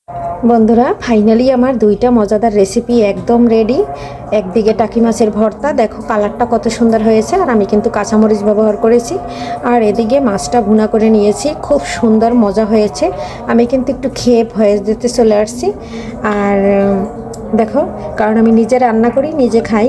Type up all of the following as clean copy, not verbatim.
বন্ধুরা, ফাইনালি আমার দুইটা মজাদার রেসিপি একদম রেডি। একদিকে টাকি মাছের ভর্তা, দেখো কালারটা কত সুন্দর হয়েছে, আর আমি কিন্তু কাঁচামরিচ ব্যবহার করেছি। আর এদিকে মাছটা ভুনা করে নিয়েছি, খুব সুন্দর মজা হয়েছে। আমি কিন্তু একটু খেয়ে ভয়ে যেতে চলে আসছি। আর দেখো, কারণ আমি নিজে রান্না করি, নিজে খাই,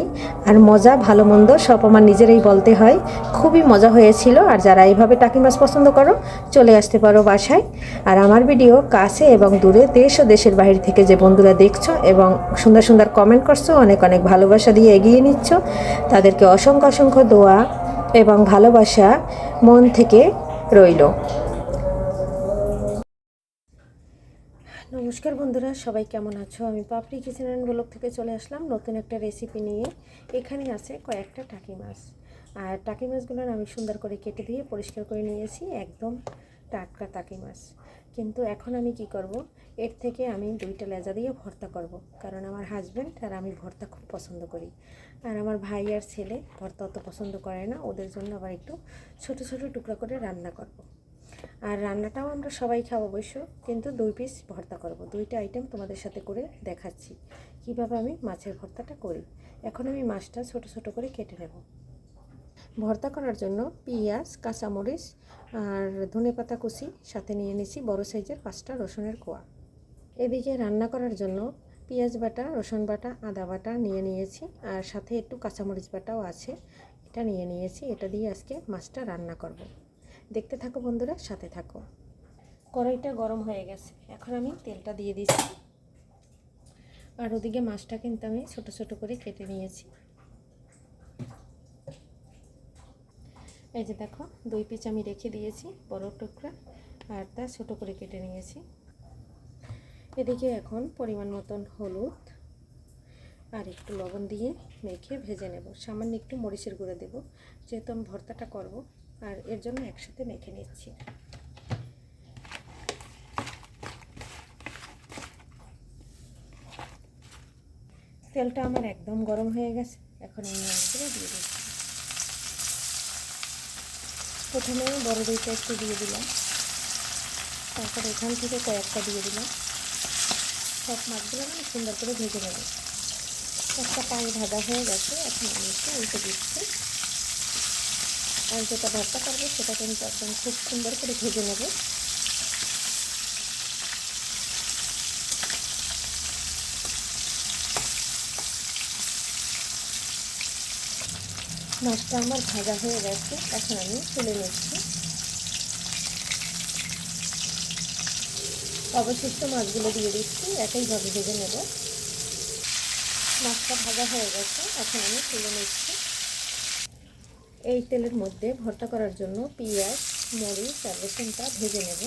আর মজা ভালো মন্দ সব আমার নিজেরই বলতে হয়। খুবই মজা হয়েছিল। আর যারা এইভাবে টাকি মাছ পছন্দ করো, চলে আসতে পারো বাসায়। আর আমার ভিডিও কাছে এবং দূরে, দেশ ও দেশের বাইরে থেকে যে বন্ধুরা দেখছো এবং সুন্দর সুন্দর কমেন্ট করছো, অনেক অনেক ভালোবাসা দিয়ে এগিয়ে নিচ্ছ, তাদেরকে অসংখ্য অসংখ্য দোয়া এবং ভালোবাসা মন থেকে রইল। নমস্কার বন্ধুরা, সবাই কেমন আছো? আমি পাপড়ি কিচেন অ্যান্ড ব্লগ থেকে চলে আসলাম নতুন একটা রেসিপি নিয়ে। এখানে আছে কয়েকটা টাকি মাছ, আর টাকি মাছগুলো আমি সুন্দর করে কেটে দিয়ে পরিষ্কার করে নিয়েছি, একদম টাটকা টাকি মাছ। কিন্তু এখন আমি কি করব, এর থেকে আমি দুইটা লেজা দিয়ে ভর্তা করব, কারণ আমার হাজব্যান্ড আর আমি ভর্তা খুব পছন্দ করি। আর আমার ভাই আর ছেলে ভর্তা অত পছন্দ করে না, ওদের জন্য আবার একটু ছোট ছোট টুকরা করে রান্না করব। আর রান্নাটাও আমরা সবাই খাবো অবশ্য, কিন্তু 2 পিস ভর্তা করব। দুইটা আইটেম তোমাদের সাথে করে দেখাচ্ছি কিভাবে আমি মাছের ভর্তাটা করি। এখন আমি মাছটা ছোট ছোট করে কেটে নেব। ভর্তা করার জন্য পেঁয়াজ, কাঁচামরিচ আর ধনেপাতা কুচি সাথে নিয়ে নিয়েছি, বড় সাইজের 5টা রসুনের কোয়া। এদিকে রান্না করার জন্য পেঁয়াজ বাটা, রসুন বাটা, আদা বাটা নিয়ে নিয়েছি, আর সাথে একটু কাঁচামরিচ বাটাও আছে, এটা নিয়ে নিয়েছি। এটা দিয়ে আজকে মাছটা রান্না করব। দেখতে থাকো বন্ধুরা, সাথে থাকো। কড়াইটা গরম হয়ে গেছে, এখন আমি তেলটা দিয়ে দিচ্ছি। আর ওদিকে মাছটা কিন্তু আমি ছোট ছোট করে কেটে নিয়েছি। এই যে দেখো, 2 পিস আমি রেখে দিয়েছি বড় টুকরা, আর তা ছোট করে কেটে নিয়েছি। এদিকে এখন পরিমাণ মতন হলুদ আর একটু লবণ দিয়ে মেখে ভেজে নেব। সামান্য একটু মরিচের গুঁড়ো দেব, যেহেতু আমি ভর্তাটা করব, আর এর জন্য একসাথে মেখে নিচ্ছি। তেলটা আমার একদম গরম হয়ে গেছে, এখন আমি মাছগুলো দিয়ে দিচ্ছি। প্রথমে বড় দুইটা একটু দিয়ে দিলাম, তারপর এখান থেকে কয়েকটা দিয়ে দিলাম। সব মাছগুলো আমি সুন্দর করে ভেজে নেব। একটা পানি ভাজা হয়ে গেছে, এখন আমি একটু উল্টে দিচ্ছি। আর যেটা ভর্তা করবো সেটা কিন্তু একদম খুব সুন্দর করে ভেজে নেব। মাছটা আমার ভাজা হয়ে গেছে, এখন আমি তুলে নিচ্ছি। অবশিষ্ট মাছগুলো দিয়ে দিচ্ছি, একইভাবে ভেজে নেব। মাছটা ভাজা হয়ে গেছে, এখন আমি তুলে নিচ্ছি। এই তেলের মধ্যে ভর্তা করার জন্য পেঁয়াজ, মরিচ আর রসুনটা ভেজে নেব।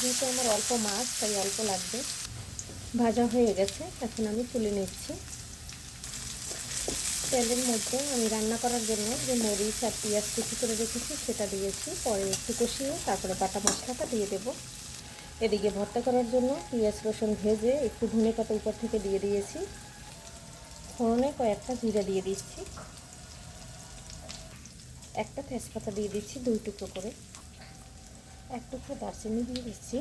যেহেতু আমার অল্প মাছ, তাই অল্প লাগবে। ভাজা হয়ে গেছে, এখন আমি তুলে নিচ্ছি। তেলের মধ্যে আমি রান্না করার জন্য যে মরিচ আর পেঁয়াজ কুচি করে রেখেছি সেটা দিয়েছি, পরে একটু কষিয়ে তারপরে বাটা মশলাটা দিয়ে দেব। এদিকে ভর্তা করার জন্য পেঁয়াজ রসুন ভেজে একটু ধনেপাতা উপর থেকে দিয়ে দিয়েছি। ফোড়নে কয়েকটা জিরা দিয়ে দিচ্ছি, একটা তেজপাতা দিয়ে দিচ্ছি 2 টুকরো করে, 1 টুকরো দারচিনি দিয়ে দিচ্ছি।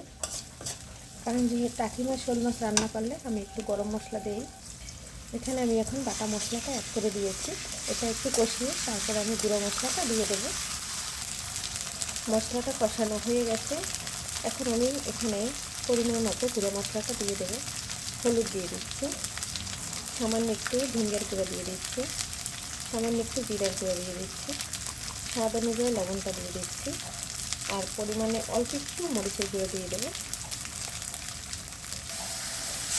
কারণ যে টাকি মাছ, শোল মাছ রান্না করলে আমি একটু গরম মশলা দিই। এখানে আমি এখন বাটা মশলাটা অ্যাড করে দিয়েছি। এটা একটু কষিয়ে তারপর আমি গুঁড়ো মশলাটা দিয়ে দেব। মশলাটা কষানো হয়ে গেছে, এখন আমি এখানে পরিমাণ মতো গুঁড়ো মশলাটা দিয়ে দেবো। হলুদ দিয়ে দিচ্ছি, সামান্য একটু ধনিয়ার গুঁড়ো দিয়ে দিচ্ছি, সামান্য একটু জিরার গুঁড়ো দিয়ে দিচ্ছি, স্বাদ অনুযায়ী লবণটা দিয়ে দিচ্ছি, আর পরিমাণে অল্প একটু মরিচের গুঁড়ো দিয়ে দেবো।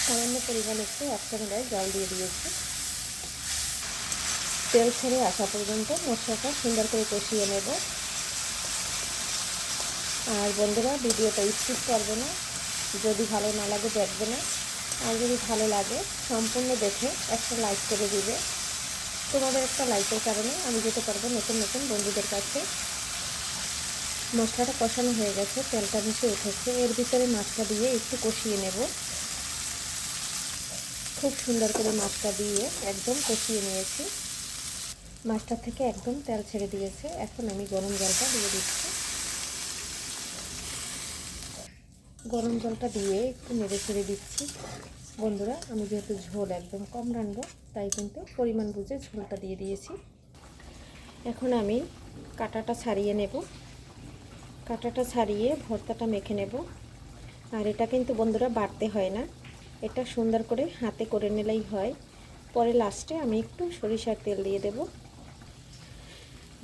সামান্য পরিমাণে একটু 1 চামচ জল দিয়ে দিয়েছি। তেল ছেড়ে আসা পর্যন্ত মশলাটা সুন্দর করে কষিয়ে নেব। আর বন্ধুরা, ভিডিওটা স্কিপ করবে না, যদি ভালো না লাগে দেখবে না, আর যদি ভালো লাগে সম্পূর্ণ দেখে একটা লাইক করে দিবে। তোমাদের একটা লাইকের কারণে আমি যেতে পারবো নতুন নতুন বন্ধুদের কাছে। মশলাটা কষানো হয়ে গেছে, তেলটা মিশে উঠেছে, এর ভিতরে মাছটা দিয়ে একটু কষিয়ে নেব। খুব সুন্দর করে মাছটা দিয়ে একদম কষিয়ে নিয়েছি। মাছটা থেকে একদম তেল ছেড়ে দিয়েছে, এখন আমি গরম জলটা দিয়ে দিচ্ছি। গরম জলটা দিয়ে একটু নেড়ে ছেড়ে দিচ্ছি। বন্ধুরা, আমি যেহেতু ঝোল একদম কম রাখবো, তাই কিন্তু পরিমাণ বুঝে ঝোলটা দিয়ে দিয়েছি। এখন আমি কাঁটাটা ছাড়িয়ে নেব। কাঁটাটা ছাড়িয়ে ভর্তাটা মেখে নেব। আর এটা কিন্তু বন্ধুরা বাটতে হয় না, এটা সুন্দর করে হাতে করে নিলেই হয়। পরে লাস্টে আমি একটু সরিষার তেল দিয়ে দেব।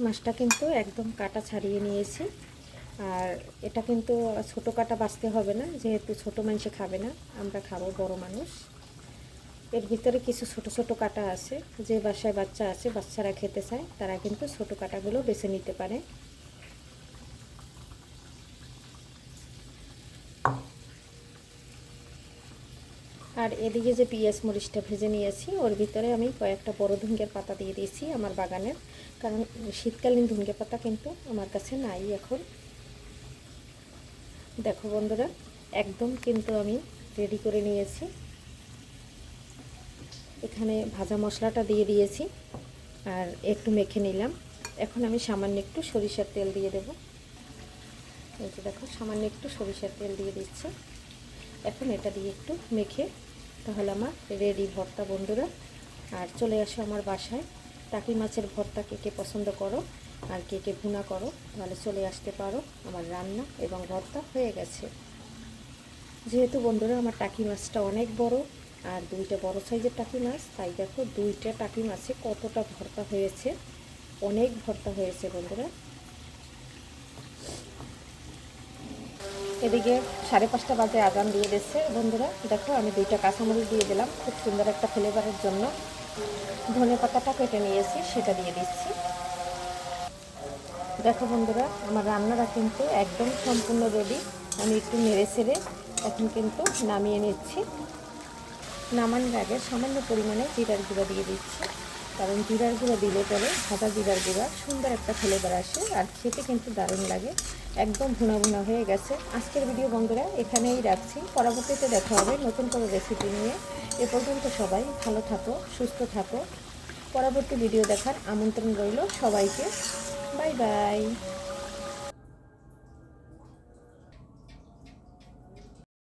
মাছটা কিন্তু একদম কাঁটা ছাড়িয়ে নিয়েছি। আর এটা কিন্তু ছোটো কাঁটা বাছতে হবে না, যেহেতু ছোটো মানুষে খাবে না, আমরা খাবো বড় মানুষ। এর ভিতরে কিছু ছোট ছোট কাঁটা আছে, যে বাসায় বাচ্চা আছে, বাচ্চারা খেতে চায়, তারা কিন্তু ছোট কাঁটাগুলো বেছে নিতে পারে। আর এদিকে যে পেঁয়াজ মরিচটা ভেজে নিয়েছি, ওর ভিতরে আমি কয়েকটা বড় ধনিয়ার পাতা দিয়ে দিয়েছি আমার বাগানের, কারণ শীতকালীন ধনিয়া পাতা কিন্তু আমার কাছে নাই এখন। দেখো বন্ধুরা, একদম কিন্তু আমি রেডি করে নিয়েছি। এখানে ভাজা মশলাটা দিয়ে দিয়েছি আর একটু মেখে নিলাম। এখন আমি সামান্য একটু সরিষার তেল দিয়ে দেব। এই যে দেখো, সামান্য একটু সরিষার তেল দিয়ে দিচ্ছি। এখন এটা দিয়ে একটু মেখে তাহলে আমার রেডি ভর্তা বন্ধুরা। আর চলে আসো আমার বাসায়। টাকি মাছের ভর্তা কে কে পছন্দ করো আর কে কে ভুনা করো, তাহলে চলে আসতে পারো। আমার রান্না এবং ভর্তা হয়ে গেছে। যেহেতু বন্ধুরা আমার টাকি মাছটা অনেক বড়, আর দুইটা বড় সাইজের টাকি মাছ, তাই দেখো দুইটা টাকি মাছে কতটা ভর্তা হয়েছে, অনেক ভর্তা হয়েছে বন্ধুরা। এদিকে 5:30 বাজে আজান দিয়ে দিচ্ছে বন্ধুরা। দেখো, আমি দুইটা কাঁচামরিচ দিয়ে দিলাম খুব সুন্দর একটা ফ্লেভারের জন্য। ধনে পাতাটা কেটে নিয়েছি, সেটা দিয়ে দিচ্ছি। দেখো বন্ধুরা, আমার রান্নাটা কিন্তু একদম সম্পূর্ণ রেডি। আমি একটু নেড়ে ছেড়ে এখন কিন্তু নামিয়ে নিচ্ছি। নামানোর আগে সামান্য পরিমাণে জিরার গুঁড়া দিয়ে দিচ্ছি, কারণ জিরার গুঁড়া দিলে পরে ভাজা জিরার গুঁড়া সুন্দর একটা ফ্লেভার আসে আর খেতে কিন্তু দারুণ লাগে। একদম ভুনা ভুনা হয়ে গেছে। আজকের ভিডিও বন্ধুরা এখানেই রাখছি, পরবর্তীতে দেখা হবে নতুন কোনো রেসিপি নিয়ে। এ পর্যন্ত সবাই ভালো থাকো, সুস্থ থাকো। পরবর্তী ভিডিও দেখার আমন্ত্রণ রইল সবাইকে। Bye bye.